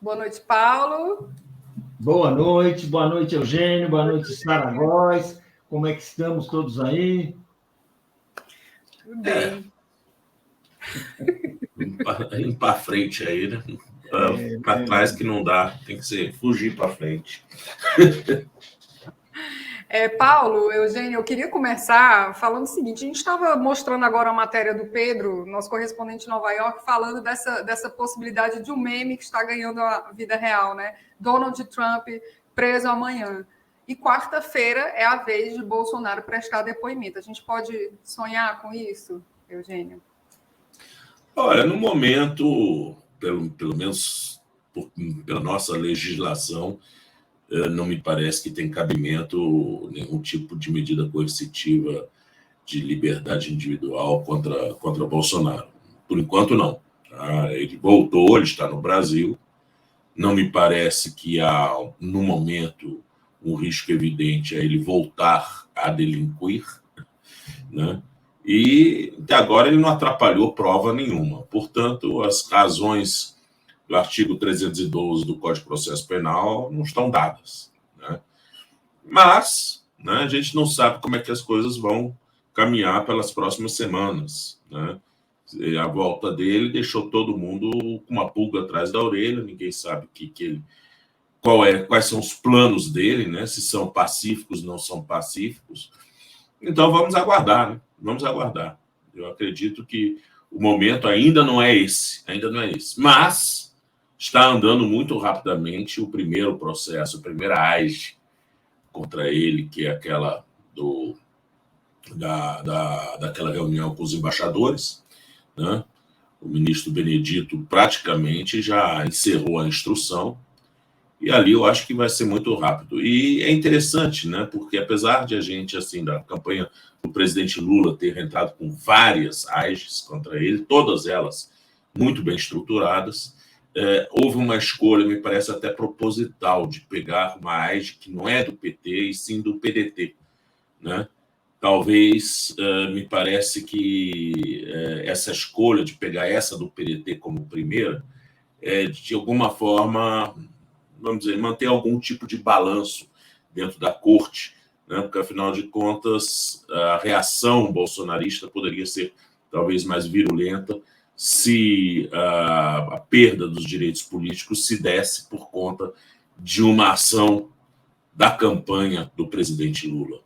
Boa noite, Paulo. Boa noite, Eugênio, boa noite, Sara Góes. Como é que estamos todos aí? Tudo bem. Indo para frente aí, né? Para trás que não dá, tem que ser fugir para frente. Paulo, Eugênio, eu queria começar falando o seguinte: a gente estava mostrando agora a matéria do Pedro, nosso correspondente em Nova York, falando dessa possibilidade de um meme que está ganhando a vida real, né? Donald Trump preso amanhã. E quarta-feira é a vez de Bolsonaro prestar depoimento. A gente pode sonhar com isso, Eugênio? Olha, no momento, pelo menos pela nossa legislação, não me parece que tem cabimento nenhum tipo de medida coercitiva de liberdade individual contra Bolsonaro. Por enquanto, não. Tá? Ele voltou, ele está no Brasil. Não me parece que há, no momento, um risco evidente a ele voltar a delinquir, né? E até agora ele não atrapalhou prova nenhuma. Portanto, as razões do artigo 312 do Código de Processo Penal não estão dadas, né? Mas, né, a gente não sabe como é que as coisas vão caminhar pelas próximas semanas, né? A volta dele deixou todo mundo com uma pulga atrás da orelha, ninguém sabe quais são os planos dele, né? Se são pacíficos, não são pacíficos. Então vamos aguardar, né? Vamos aguardar. Eu acredito que o momento ainda não é esse, mas está andando muito rapidamente o primeiro processo, a primeira AIGE contra ele, que é aquela daquela reunião com os embaixadores, né? O ministro Benedito praticamente já encerrou a instrução, e ali eu acho que vai ser muito rápido. E é interessante, né? Porque apesar de a gente, assim, da campanha do presidente Lula ter entrado com várias AIGEs contra ele, todas elas muito bem estruturadas, houve uma escolha, me parece até proposital, de pegar uma AIGE que não é do PT e sim do PDT, né? Talvez, me parece que essa escolha de pegar essa do PDT como primeira de alguma forma, vamos dizer, manter algum tipo de balanço dentro da corte, né? Porque, afinal de contas, a reação bolsonarista poderia ser talvez mais virulenta se a perda dos direitos políticos se desse por conta de uma ação da campanha do presidente Lula,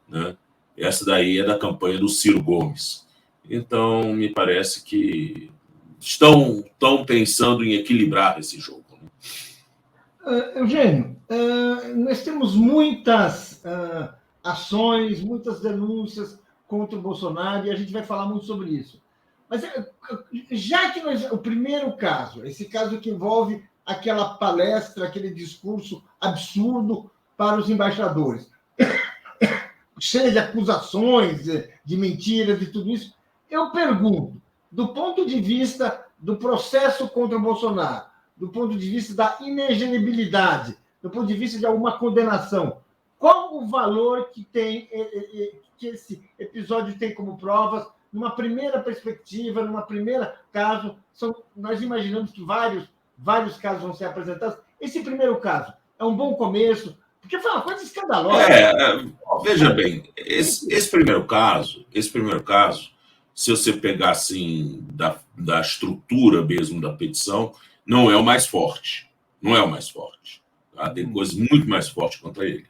né? Essa daí é da campanha do Ciro Gomes. Então, me parece que estão pensando em equilibrar esse jogo. Eugênio, nós temos muitas ações, muitas denúncias contra o Bolsonaro, e a gente vai falar muito sobre isso. Mas já que o primeiro caso, esse caso que envolve aquela palestra, aquele discurso absurdo para os embaixadores, cheio de acusações, de mentiras e tudo isso, eu pergunto, do ponto de vista do processo contra o Bolsonaro, do ponto de vista da inelegibilidade, do ponto de vista de alguma condenação, qual o valor que esse episódio tem como provas, numa primeira perspectiva, numa primeira caso? Nós imaginamos que vários casos vão ser apresentados. Esse primeiro caso é um bom começo, porque foi uma coisa escandalosa. Veja bem, esse primeiro caso, se você pegar assim da estrutura mesmo da petição, não é o mais forte. Tá? Tem coisas muito mais fortes contra ele.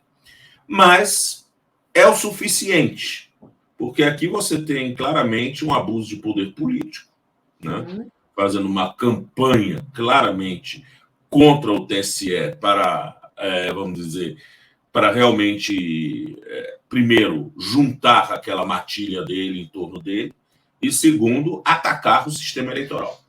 Mas é o suficiente, porque aqui você tem claramente um abuso de poder político, né? Fazendo uma campanha claramente contra o TSE para, vamos dizer, para realmente, primeiro, juntar aquela matilha dele em torno dele, e segundo, atacar o sistema eleitoral,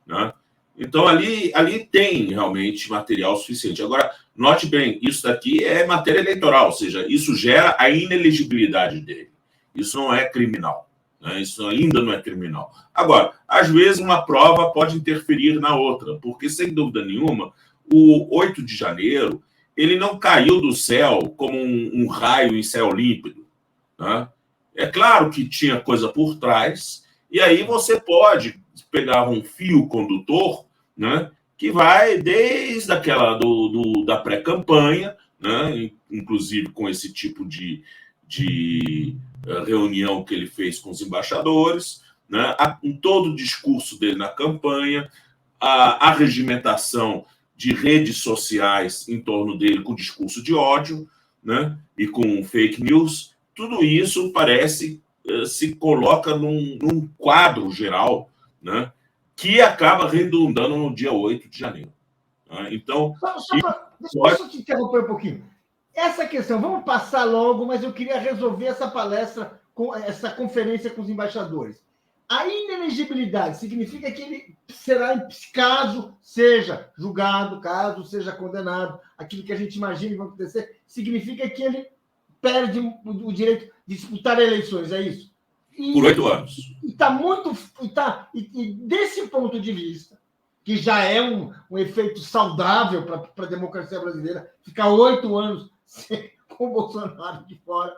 né? Então, ali tem realmente material suficiente. Agora, note bem, isso daqui é matéria eleitoral, ou seja, isso gera a inelegibilidade dele. Isso não é criminal, né? Isso ainda não é criminal. Agora, às vezes uma prova pode interferir na outra, porque, sem dúvida nenhuma, o 8 de janeiro ele não caiu do céu como um raio em céu límpido, né? É claro que tinha coisa por trás, e aí você pode pegar um fio condutor, né, que vai desde aquela da pré-campanha, né? Inclusive com esse tipo de reunião que ele fez com os embaixadores, né? Em todo o discurso dele na campanha, a regimentação de redes sociais em torno dele com discurso de ódio, né? E com fake news, tudo isso parece se coloca num quadro geral, né? Que acaba redundando no dia 8 de janeiro. Né? Então, deixa eu te interromper um pouquinho. Essa questão, vamos passar logo, mas eu queria resolver essa palestra, essa conferência com os embaixadores. A inelegibilidade significa que ele será, caso seja julgado, caso seja condenado, aquilo que a gente imagina que vai acontecer, significa que ele perde o direito de disputar eleições, é isso? Por 8 anos. E desse ponto de vista, que já é um efeito saudável para a democracia brasileira, ficar 8 anos com o Bolsonaro de fora.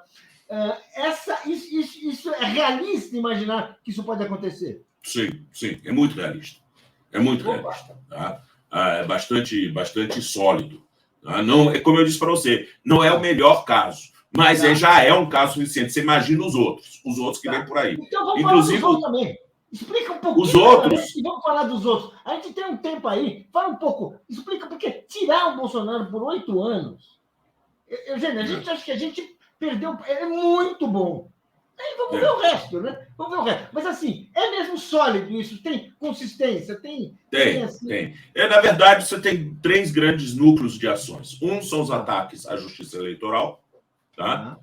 Isso é realista imaginar que isso pode acontecer? Sim, é muito realista. É muito realista. Tá? É bastante sólido. Tá? Não, é como eu disse para você, não é o melhor caso, mas já é um caso suficiente. Você imagina os outros que vêm por aí. Então vamos falar dos outros também. Explica um pouquinho. Os outros. E vamos falar dos outros. A gente tem um tempo aí. Fala um pouco. Explica, porque tirar o Bolsonaro por 8 anos. Eugênio, a gente acha que a gente perdeu. É muito bom. Aí vamos ver o resto, né? Vamos ver o resto. Mas assim, é mesmo sólido isso? Tem consistência? Tem. Na verdade, você tem 3 grandes núcleos de ações. Um são os ataques à justiça eleitoral. Tá?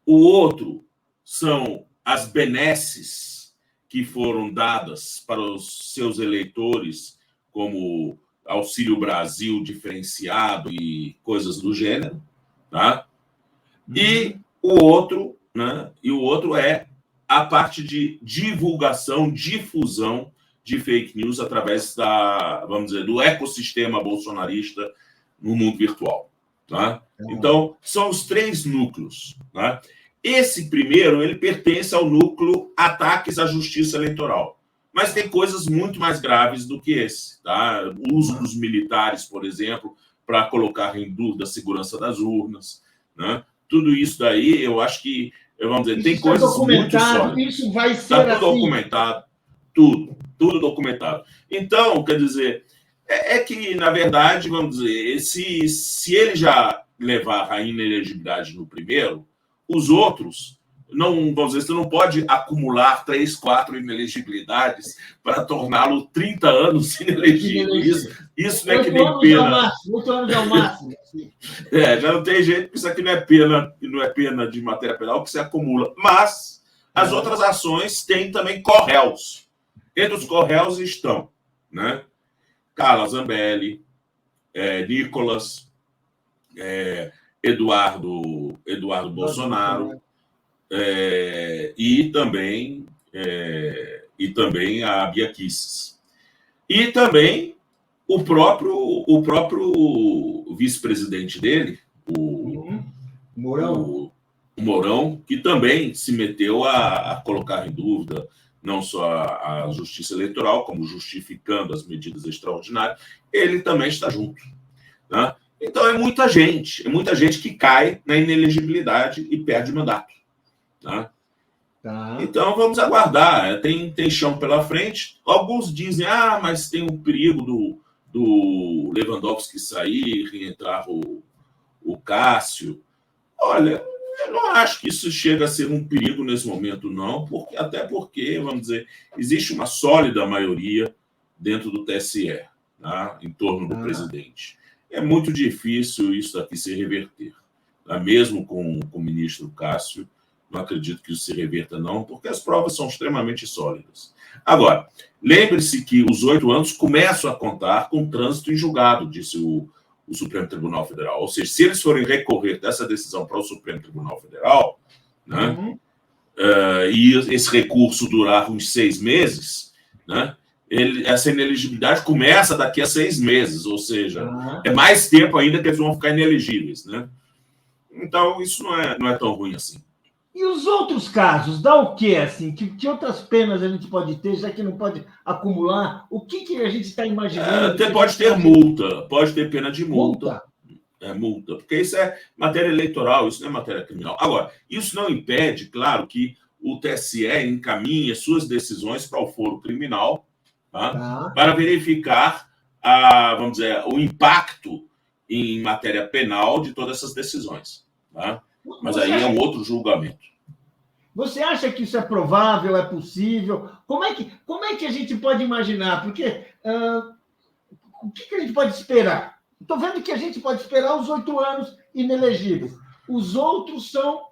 O outro são as benesses que foram dadas para os seus eleitores, como Auxílio Brasil diferenciado e coisas do gênero, tá? E o outro, né? E o outro é a parte de divulgação, difusão de fake news através do ecossistema bolsonarista no mundo virtual, tá? Então, são os 3 núcleos, tá? Esse primeiro, ele pertence ao núcleo ataques à justiça eleitoral. Mas tem coisas muito mais graves do que esse. Tá? O uso dos militares, por exemplo, para colocar em dúvida a segurança das urnas. Né? Tudo isso daí, eu acho que, vamos dizer, tem coisas muito sólidas. Isso vai ser Está tudo documentado. Tudo documentado. Então, quer dizer, é que, na verdade, vamos dizer, se ele já levar a inelegibilidade no primeiro, os outros, vamos dizer, você não pode acumular 3, 4 inelegibilidades para torná-lo 30 anos inelegível. Isso não é que nem pena. 8 anos é o máximo. Já não tem jeito, porque isso aqui não é pena de matéria penal que se acumula. Mas as outras ações têm também corréus. Entre os corréus estão, né? Carla Zambelli, Nicolas, Eduardo Bolsonaro, e também a Bia Kicis. E também o próprio vice-presidente dele, o Mourão, que também se meteu a colocar em dúvida não só a justiça eleitoral, como justificando as medidas extraordinárias, ele também está junto. Né? Então, é muita gente que cai na inelegibilidade e perde mandato. Tá? Então, vamos aguardar. Tem chão pela frente. Alguns dizem, mas tem um perigo do Lewandowski sair, reentrar o Cássio. Olha, eu não acho que isso chega a ser um perigo nesse momento, não, até porque, vamos dizer, existe uma sólida maioria dentro do TSE, tá? Em torno do presidente. É muito difícil isso aqui se reverter. Tá? Mesmo com o ministro Cássio, não acredito que isso se reverta, não, porque as provas são extremamente sólidas. Agora, lembre-se que os 8 anos começam a contar com trânsito em julgado, disse o Supremo Tribunal Federal. Ou seja, se eles forem recorrer dessa decisão para o Supremo Tribunal Federal, né, e esse recurso durar uns 6 meses, né, essa inelegibilidade começa daqui a 6 meses, ou seja, é mais tempo ainda que eles vão ficar inelegíveis, né? Então, isso não é tão ruim assim. E os outros casos, dá o quê? Assim? Que outras penas a gente pode ter, já que não pode acumular? O que a gente está imaginando? Até pode ter multa, pode ter pena de multa. Multa? Porque isso é matéria eleitoral, isso não é matéria criminal. Agora, isso não impede, claro, que o TSE encaminhe suas decisões para o foro criminal, tá? Para verificar vamos dizer, o impacto em matéria penal de todas essas decisões. Tá? Mas aí é um outro julgamento. Você acha que isso é provável, é possível? Como é que a gente pode imaginar? Porque o que a gente pode esperar? Estou vendo que a gente pode esperar os 8 anos inelegíveis. Os outros são...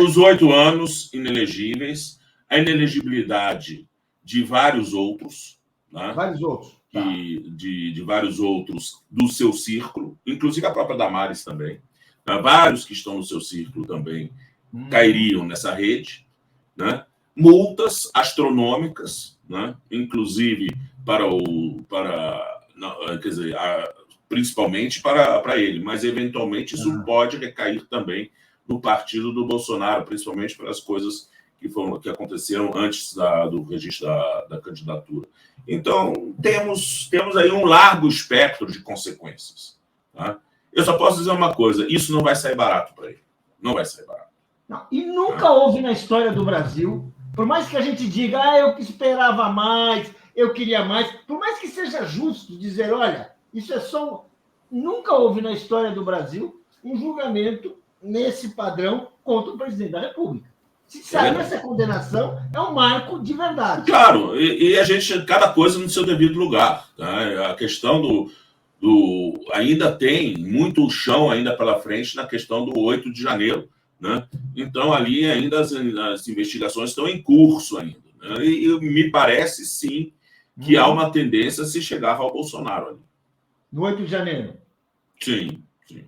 os 8 anos inelegíveis, a inelegibilidade de vários outros, né? Vários outros. Tá. De vários outros do seu círculo, inclusive a própria Damares também. Tá? Vários que estão no seu círculo também cairiam nessa rede, né? Multas astronômicas, né? Inclusive quer dizer, principalmente para ele, mas eventualmente isso pode recair também no partido do Bolsonaro, principalmente pelas coisas que aconteceram antes do registro da candidatura. Então, temos aí um largo espectro de consequências. Tá? Eu só posso dizer uma coisa, isso não vai sair barato para ele. Não vai sair barato. Não, e nunca houve na história do Brasil, por mais que a gente diga, eu que esperava mais, eu queria mais, por mais que seja justo dizer, olha, isso é só... Nunca houve na história do Brasil um julgamento nesse padrão contra o presidente da República. Se sair essa condenação, é um marco de verdade. Claro, e a gente, cada coisa no seu devido lugar. Tá? A questão ainda tem muito chão ainda pela frente na questão do 8 de janeiro. Né? Então, ali ainda as investigações estão em curso ainda. Né? E me parece, sim, que há uma tendência a se chegar ao Bolsonaro ali. No 8 de janeiro? Sim.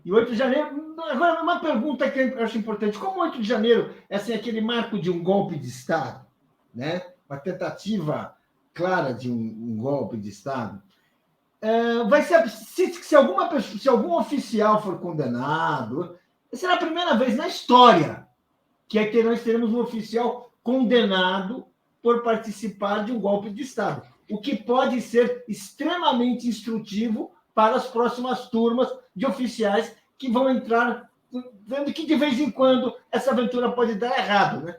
E 8 de janeiro... Agora, uma pergunta que eu acho importante. Como 8 de janeiro é assim, aquele marco de um golpe de Estado, né? Uma tentativa clara de um golpe de Estado, vai ser... Se algum oficial for condenado, será a primeira vez na história que nós teremos um oficial condenado por participar de um golpe de Estado, o que pode ser extremamente instrutivo para as próximas turmas de oficiais que vão entrar, vendo que de vez em quando essa aventura pode dar errado, né?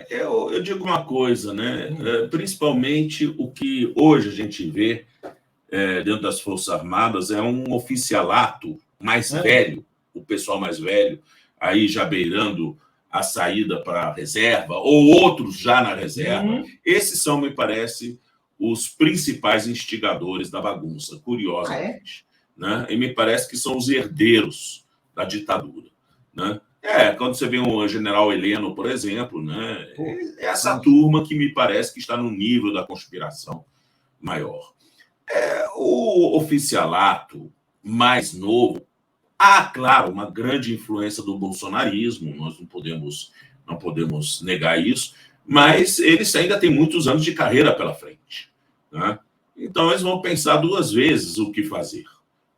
Eu digo uma coisa, né? Principalmente o que hoje a gente vê dentro das Forças Armadas é um oficialato mais velho, o pessoal mais velho, aí já beirando a saída para a reserva, ou outros já na reserva. Esses são, me parece, os principais instigadores da bagunça, curiosamente. Né? E me parece que são os herdeiros da ditadura. Né? Quando você vê um general Heleno, por exemplo, né? É essa turma que me parece que está no nível da conspiração maior. O oficialato mais novo, há, claro, uma grande influência do bolsonarismo, nós não podemos negar isso, mas eles ainda têm muitos anos de carreira pela frente. Né? Então, eles vão pensar 2 vezes o que fazer.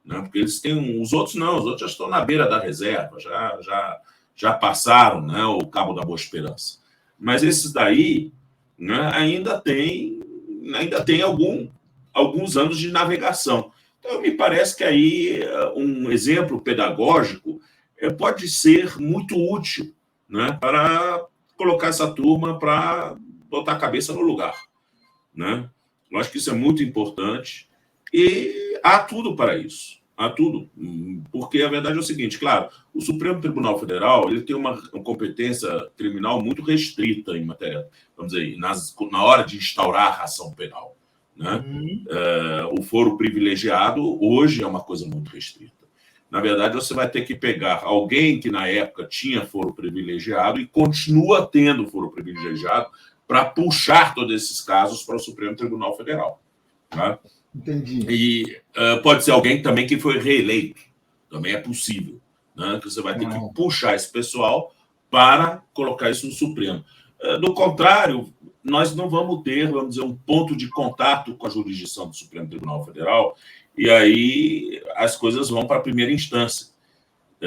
Né? Porque eles têm... Os outros não, os outros já estão na beira da reserva, já passaram, né, o Cabo da Boa Esperança. Mas esses daí, né, ainda tem alguns anos de navegação. Então, me parece que aí um exemplo pedagógico pode ser muito útil, né, para colocar essa turma para botar a cabeça no lugar. Né? Eu acho que isso é muito importante e há tudo para isso. Há tudo. Porque a verdade é o seguinte, claro, o Supremo Tribunal Federal ele tem uma competência criminal muito restrita em matéria, vamos dizer, na hora de instaurar a ação penal. Né? O foro privilegiado hoje é uma coisa muito restrita. Na verdade, você vai ter que pegar alguém que na época tinha foro privilegiado e continua tendo foro privilegiado para puxar todos esses casos para o Supremo Tribunal Federal. Tá? Entendi. E pode ser alguém também que foi reeleito. Também é possível. Né? Que você vai ter que puxar esse pessoal para colocar isso no Supremo. Do contrário, nós não vamos ter, vamos dizer, um ponto de contato com a jurisdição do Supremo Tribunal Federal e aí as coisas vão para a primeira instância.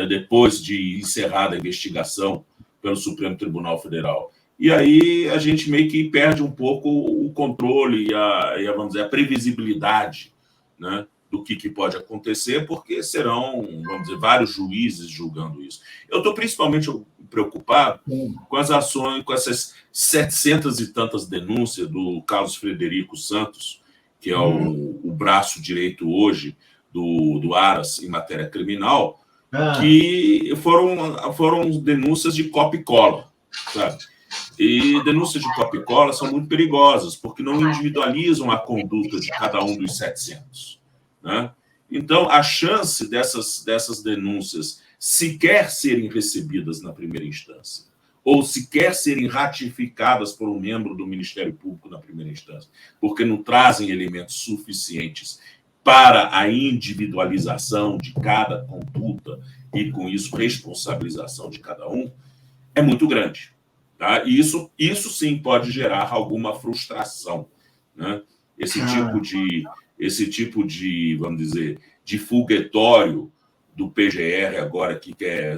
depois de encerrada a investigação pelo Supremo Tribunal Federal. E aí a gente meio que perde um pouco o controle e vamos dizer, a previsibilidade, né, do que pode acontecer, porque serão, vamos dizer, vários juízes julgando isso. Eu estou principalmente preocupado com as ações, com essas 700 e tantas denúncias do Carlos Frederico Santos, que é o braço direito hoje do Aras em matéria criminal, que foram denúncias de copia e cola, sabe? E denúncias de copia e cola são muito perigosas, porque não individualizam a conduta de cada um dos 700. Né? Então, a chance dessas denúncias sequer serem recebidas na primeira instância, ou sequer serem ratificadas por um membro do Ministério Público na primeira instância, porque não trazem elementos suficientes para a individualização de cada conduta e, com isso, responsabilização de cada um, é muito grande. Tá? E isso sim pode gerar alguma frustração. Né? Esse tipo de, vamos dizer, de foguetório do PGR agora que quer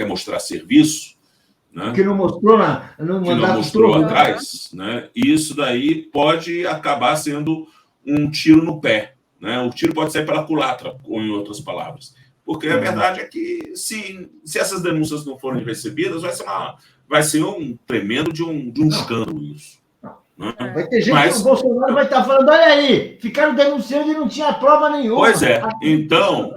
mostrar serviço, né? Que não mostrou atrás, né? E isso daí pode acabar sendo um tiro no pé. Né? O tiro pode sair pela culatra, ou em outras palavras. Porque a verdade é que se essas denúncias não forem recebidas, vai ser um tremendo de um escândalo isso. Né? Vai ter gente que o Bolsonaro vai estar falando, olha aí, ficaram denunciando e não tinha prova nenhuma. Pois é. Então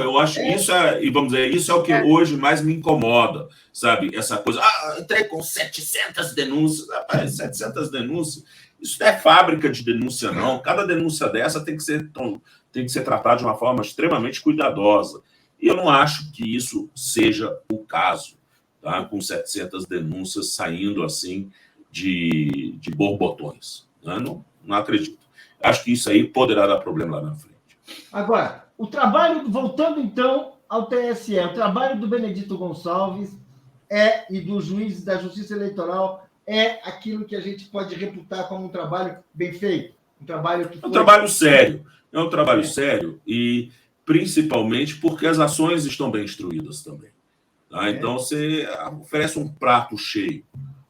eu acho que isso é o que hoje mais me incomoda, sabe? Essa coisa, entrei com 700 denúncias. Rapaz, 700 denúncias, isso não é fábrica de denúncia, não. Cada denúncia dessa tem que ser tratada de uma forma extremamente cuidadosa. E eu não acho que isso seja o caso, tá? Com 700 denúncias saindo assim de borbotões. Né? Não acredito. Acho que isso aí poderá dar problema lá na frente. Agora, o trabalho, voltando então ao TSE, o trabalho do Benedito Gonçalves e dos juízes da Justiça Eleitoral é aquilo que a gente pode reputar como um trabalho bem feito, um trabalho que foi... É um trabalho sério. É um trabalho sério e principalmente porque as ações estão bem instruídas também. Tá? Então, você oferece um prato cheio,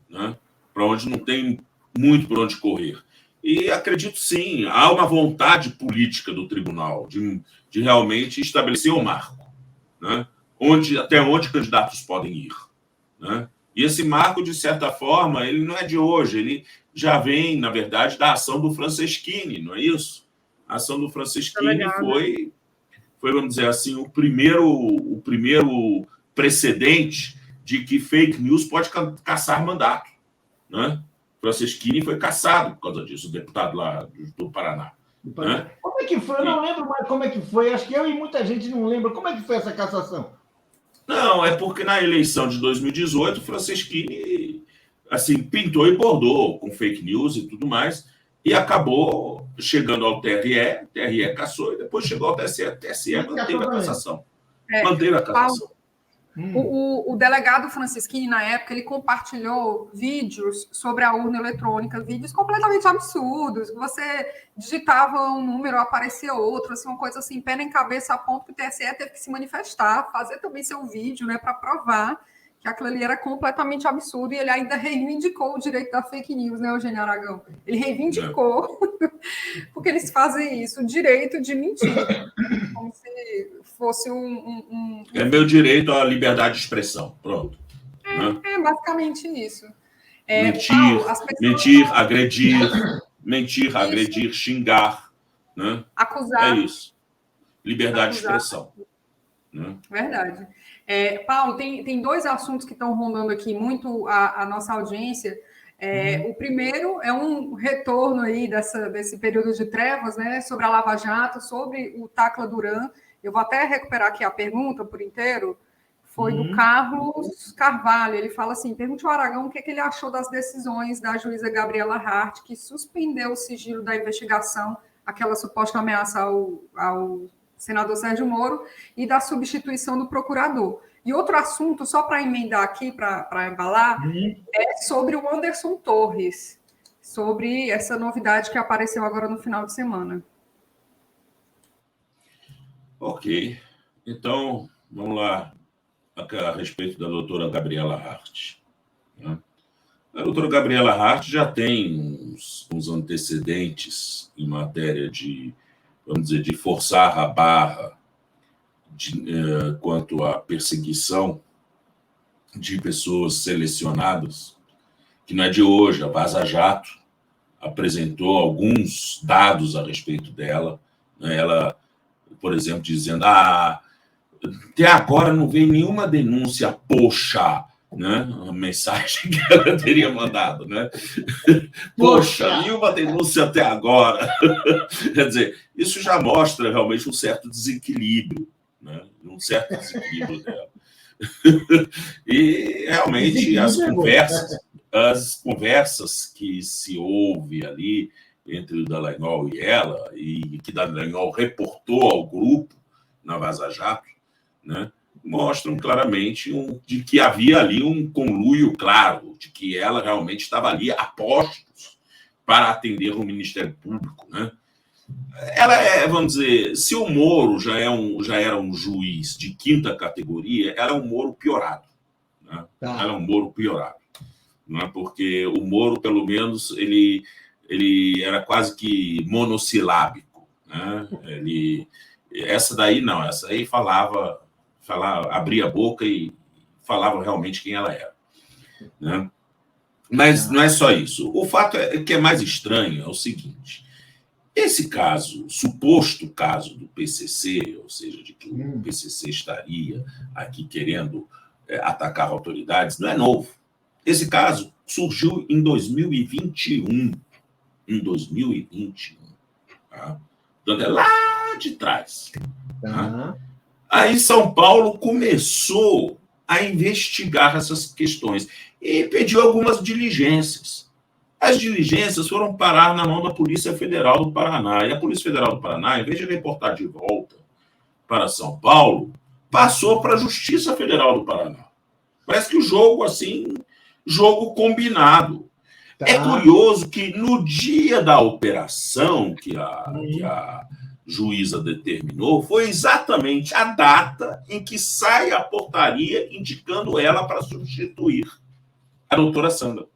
né? Para onde não tem muito por onde correr. E acredito, sim, há uma vontade política do tribunal de realmente estabelecer um marco, né? Até onde candidatos podem ir. Né? E esse marco, de certa forma, ele não é de hoje, ele já vem, na verdade, da ação do Franceschini, não é isso? A ação do Franceschini foi, vamos dizer assim, o primeiro precedente de que fake news pode caçar mandato. Né? Franceschini foi cassado por causa disso, o deputado lá do Paraná. Né? Como é que foi? Eu não lembro mais como é que foi. Acho que eu e muita gente não lembra. Como é que foi essa cassação? Não, é porque na eleição de 2018, o Franceschini assim, pintou e bordou com fake news e tudo mais, e acabou chegando ao TRE, TRE cassou, e depois chegou ao TSE, TSE manteve a cassação. Manteve a cassação. O delegado Franceschini, na época, ele compartilhou vídeos sobre a urna eletrônica, vídeos completamente absurdos. Você digitava um número, aparecia outro, assim, uma coisa assim, pé nem cabeça, a ponto que o TSE teve que se manifestar, fazer também seu vídeo, né, para provar que aquilo ali era completamente absurdo, e ele ainda reivindicou o direito da fake news, né, Eugênio Aragão? Ele reivindicou, porque eles fazem isso, o direito de mentir, como se fosse É meu direito à liberdade de expressão, pronto. É basicamente isso. Mentir, agredir, xingar. Né? Acusar. É isso. Liberdade de expressão. Né? Verdade. Paulo, tem dois assuntos que estão rondando aqui muito a nossa audiência. O primeiro é um retorno aí desse período de trevas, né, sobre a Lava Jato, sobre o Tacla Duran. Eu vou até recuperar aqui a pergunta por inteiro. Foi do Carlos Carvalho. Ele fala assim: pergunte ao Aragão o que ele achou das decisões da juíza Gabriela Hart, que suspendeu o sigilo da investigação, aquela suposta ameaça ao senador Sérgio Moro, e da substituição do procurador. E outro assunto, só para emendar aqui, para embalar, é sobre o Anderson Torres, sobre essa novidade que apareceu agora no final de semana. Ok. Então, vamos lá. a respeito da doutora Gabriela Hart. Né? A doutora Gabriela Hart já tem uns antecedentes em matéria de, vamos dizer, de forçar a barra quanto à perseguição de pessoas selecionadas, que não é de hoje. A Vaza Jato apresentou alguns dados a respeito dela. Né? Ela, por exemplo, dizendo: até agora não veio nenhuma denúncia, poxa, né? Uma mensagem que ela teria mandado, né? Poxa, nenhuma denúncia até agora. Quer dizer, isso já mostra realmente um certo desequilíbrio, né? Um certo desequilíbrio dela. E realmente as conversas que se ouve ali entre o Dallagnol e ela, e que Dallagnol reportou ao grupo na Vaza Jato, né, mostram claramente de que havia ali um conluio claro, de que ela realmente estava ali a postos para atender o Ministério Público. Né? Ela vamos dizer, se o Moro já era um juiz de quinta categoria, ela é um Moro piorado. Né? Ela é um Moro piorado. Né? Porque o Moro, pelo menos, ele era quase que monossilábico. Né? Essa daí não, essa aí falava, abria a boca e falava realmente quem ela era. Né? Mas não é só isso. O fato que é mais estranho é o seguinte: esse caso, suposto caso do PCC, ou seja, de que o PCC estaria aqui querendo atacar autoridades, não é novo. Esse caso surgiu em 2021. Em 2021. Tá? Então, é lá de trás. Tá? Aí São Paulo começou a investigar essas questões e pediu algumas diligências. As diligências foram parar na mão da Polícia Federal do Paraná. E a Polícia Federal do Paraná, em vez de reportar de volta para São Paulo, passou para a Justiça Federal do Paraná. Parece que o jogo, assim, jogo combinado. Tá. É curioso que no dia da operação que a juíza determinou, foi exatamente a data em que sai a portaria indicando ela para substituir a doutora Sandra,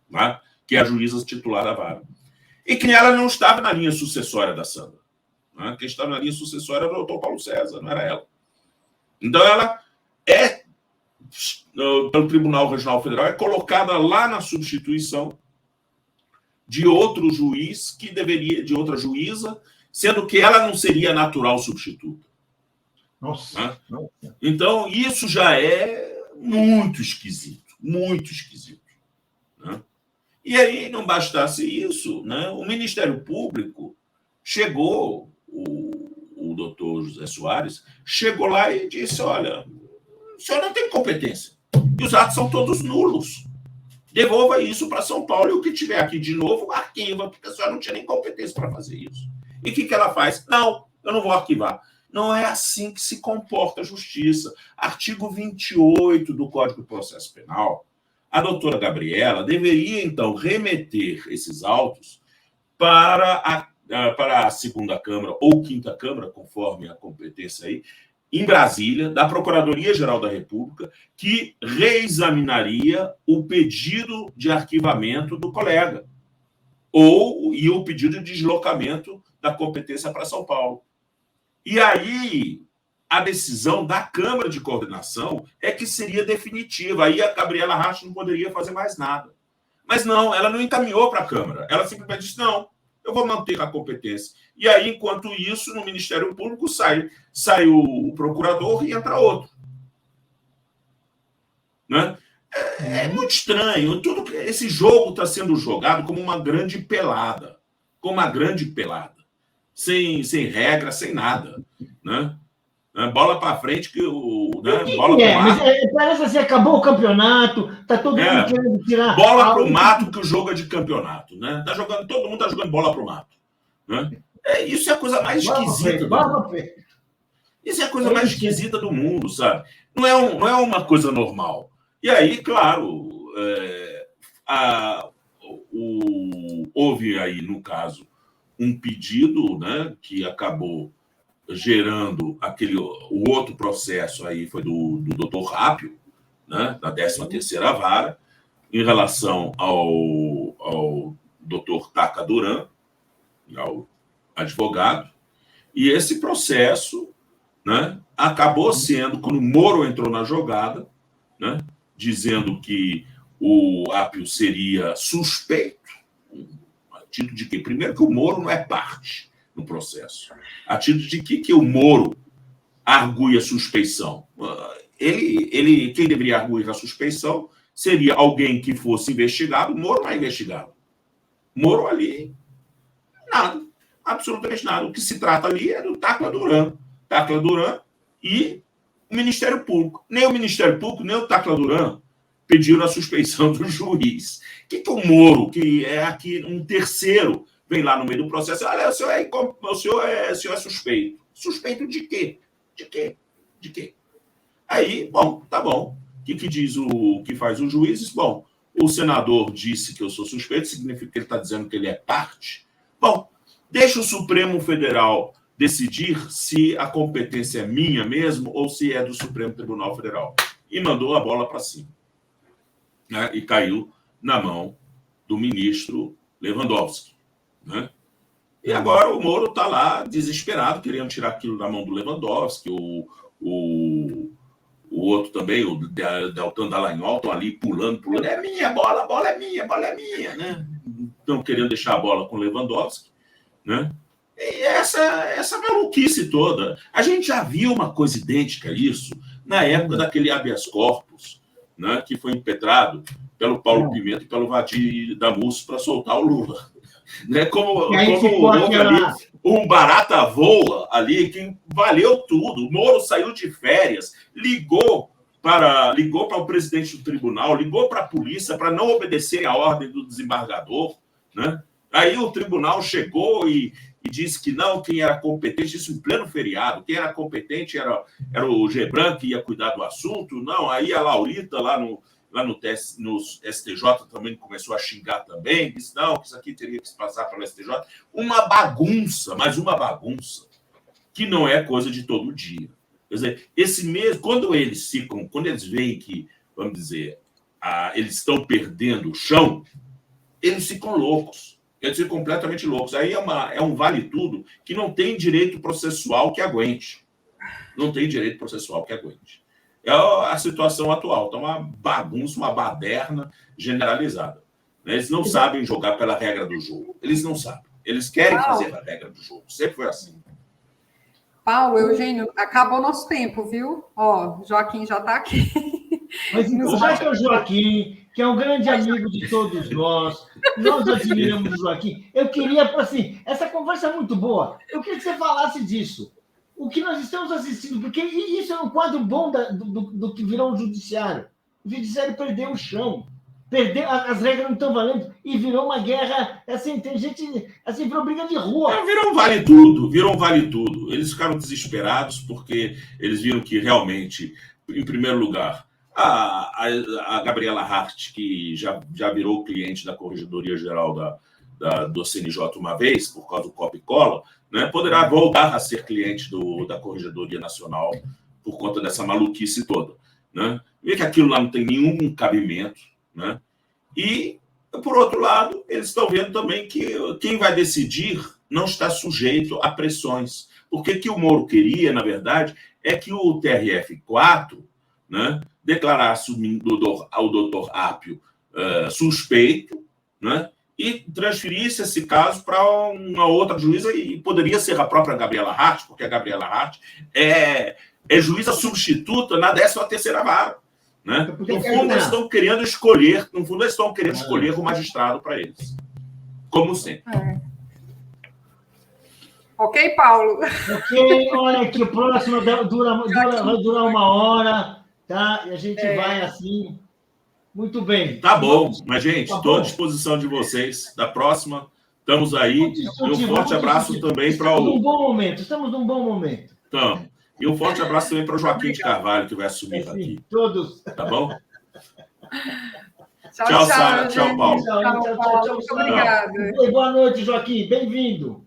né? Que é a juíza titular da vara. E que ela não estava na linha sucessória da Sandra. Né? Quem estava na linha sucessória era o doutor Paulo César, não era ela. Então, ela pelo Tribunal Regional Federal, é colocada lá na substituição de outro juiz de outra juíza, sendo que ela não seria natural substituta. Nossa. Né? Então, isso já é muito esquisito, muito esquisito. Né? E aí, não bastasse isso, né? O Ministério Público chegou, o doutor José Soares, chegou lá e disse: olha, o senhor não tem competência. E os atos são todos nulos. Devolva isso para São Paulo e o que tiver aqui de novo, arquiva, porque a senhora não tinha nem competência para fazer isso. E o que ela faz? Não, eu não vou arquivar. Não é assim que se comporta a justiça. Artigo 28 do Código de Processo Penal. A doutora Gabriela deveria, então, remeter esses autos para a segunda Câmara ou quinta Câmara, conforme a competência aí, em Brasília, da Procuradoria-Geral da República, que reexaminaria o pedido de arquivamento do colega e o pedido de deslocamento da competência para São Paulo. E aí, a decisão da Câmara de Coordenação é que seria definitiva. Aí a Gabriela Hart não poderia fazer mais nada. Mas não, ela não encaminhou para a Câmara. Ela simplesmente disse: não, eu vou manter a competência. E aí, enquanto isso, no Ministério Público sai o procurador e entra outro. Né? É muito estranho. Esse jogo está sendo jogado como uma grande pelada. Como uma grande pelada. Sem regra, sem nada. Né? Bola para frente, bola pro mato. Mas parece assim, acabou o campeonato, está todo mundo querendo tirar. Bola pro mato, que o jogo é de campeonato. Né? Todo mundo está jogando bola pro mato. Né? Isso é a coisa mais esquisita do mundo. Isso é a coisa mais esquisita do mundo, sabe? Não é uma coisa normal. E aí, claro, houve aí, no caso, um pedido, né, que acabou gerando o outro processo aí foi do doutor Rápio, né, da 13ª Vara, em relação ao doutor Taca Duran, ao advogado, e esse processo, né, acabou sendo, quando o Moro entrou na jogada, né, dizendo que o Apio seria suspeito, a título de quê? Primeiro que o Moro não é parte no processo. A título de que o Moro argui a suspeição? Quem deveria arguir a suspeição seria alguém que fosse investigado. O Moro não é investigado. O Moro ali, nada, absolutamente nada. O que se trata ali é do Tacla Duran. Tacla Duran e o Ministério Público. Nem o Ministério Público, nem o Tacla Duran pediram a suspeição do juiz. O que o Moro, que é aqui um terceiro, vem lá no meio do processo? Olha, o senhor é suspeito. Suspeito de quê? De quê? De quê? Aí, bom, tá bom. O que diz o que faz os juízes? Bom, o senador disse que eu sou suspeito, significa que ele está dizendo que ele é parte. Bom, deixa o Supremo Federal decidir se a competência é minha mesmo ou se é do Supremo Tribunal Federal. E mandou a bola para cima. Né? E caiu na mão do ministro Lewandowski. Né? E agora o Moro está lá desesperado, querendo tirar aquilo da mão do Lewandowski. O outro também, o Deltan Dallagnol, estão ali pulando. É minha bola, a bola é minha. Né? Estão querendo deixar a bola com o Lewandowski. Né? E essa maluquice toda. A gente já viu uma coisa idêntica a isso na época daquele habeas corpus, né, que foi impetrado pelo Paulo Pimenta e pelo Vadir Damus para soltar o Lula. Né? Como houve ali um barata voa ali que valeu tudo. O Moro saiu de férias, ligou para o presidente do tribunal, ligou para a polícia para não obedecer a ordem do desembargador. Né? Aí o tribunal chegou e disse que não, quem era competente, isso em pleno feriado, quem era competente era o Gebran, que ia cuidar do assunto. Não, aí a Laurita lá no STJ também começou a xingar também, disse não, que isso aqui teria que se passar pelo STJ. Uma bagunça, mas uma bagunça, que não é coisa de todo dia. Quer dizer, quando eles veem que, vamos dizer, eles estão perdendo o chão, eles ficam loucos. Eles ficam completamente loucos. Aí é um vale-tudo que não tem direito processual que aguente. Não tem direito processual que aguente. É a situação atual. Está uma bagunça, uma baderna generalizada. Eles não sabem jogar pela regra do jogo. Eles não sabem. Eles querem fazer a regra do jogo. Sempre foi assim. Paulo, Eugênio, acabou nosso tempo, viu? Ó, Joaquim já está aqui. Mas então, já que é o Joaquim, que é um grande amigo de todos nós admiramos o Joaquim. Eu queria, assim, essa conversa é muito boa. Eu queria que você falasse disso. O que nós estamos assistindo, porque isso é um quadro bom do que virou o judiciário. O judiciário perdeu o chão. As regras não estão valendo e virou uma guerra. Assim, tem gente. Assim, virou briga de rua. Virou um vale tudo. Eles ficaram desesperados porque eles viram que realmente, em primeiro lugar, a Gabriela Hart, que já virou cliente da Corregedoria Geral do CNJ uma vez, por causa do Copa e Cola, né, poderá voltar a ser cliente da Corregedoria Nacional por conta dessa maluquice toda. Né? Vê que aquilo lá não tem nenhum cabimento. Né? E, por outro lado, eles estão vendo também que quem vai decidir não está sujeito a pressões. Porque o que o Moro queria, na verdade, é que o TRF4, né, declarasse ao doutor Apio suspeito, né, e transferisse esse caso para uma outra juíza, e poderia ser a própria Gabriela Hart, porque a Gabriela Hart é juíza substituta na 13ª Vara. Né? No fundo, eles estão querendo escolher o magistrado para eles. Como sempre. Ok, Paulo? Ok, olha que o próximo vai durar 1 hora, tá? E a gente vai assim. Muito bem. Tá bom, mas, gente, estou à disposição de vocês. Da próxima, estamos aí. E um forte abraço também para o. Estamos num bom momento. Então, e um forte abraço também para o Joaquim de Carvalho, que vai assumir aqui. Todos. Tá bom? Tchau, Sara. Tchau, Paulo. Tchau, Paulo. Muito obrigada. Boa noite, Joaquim. Bem-vindo.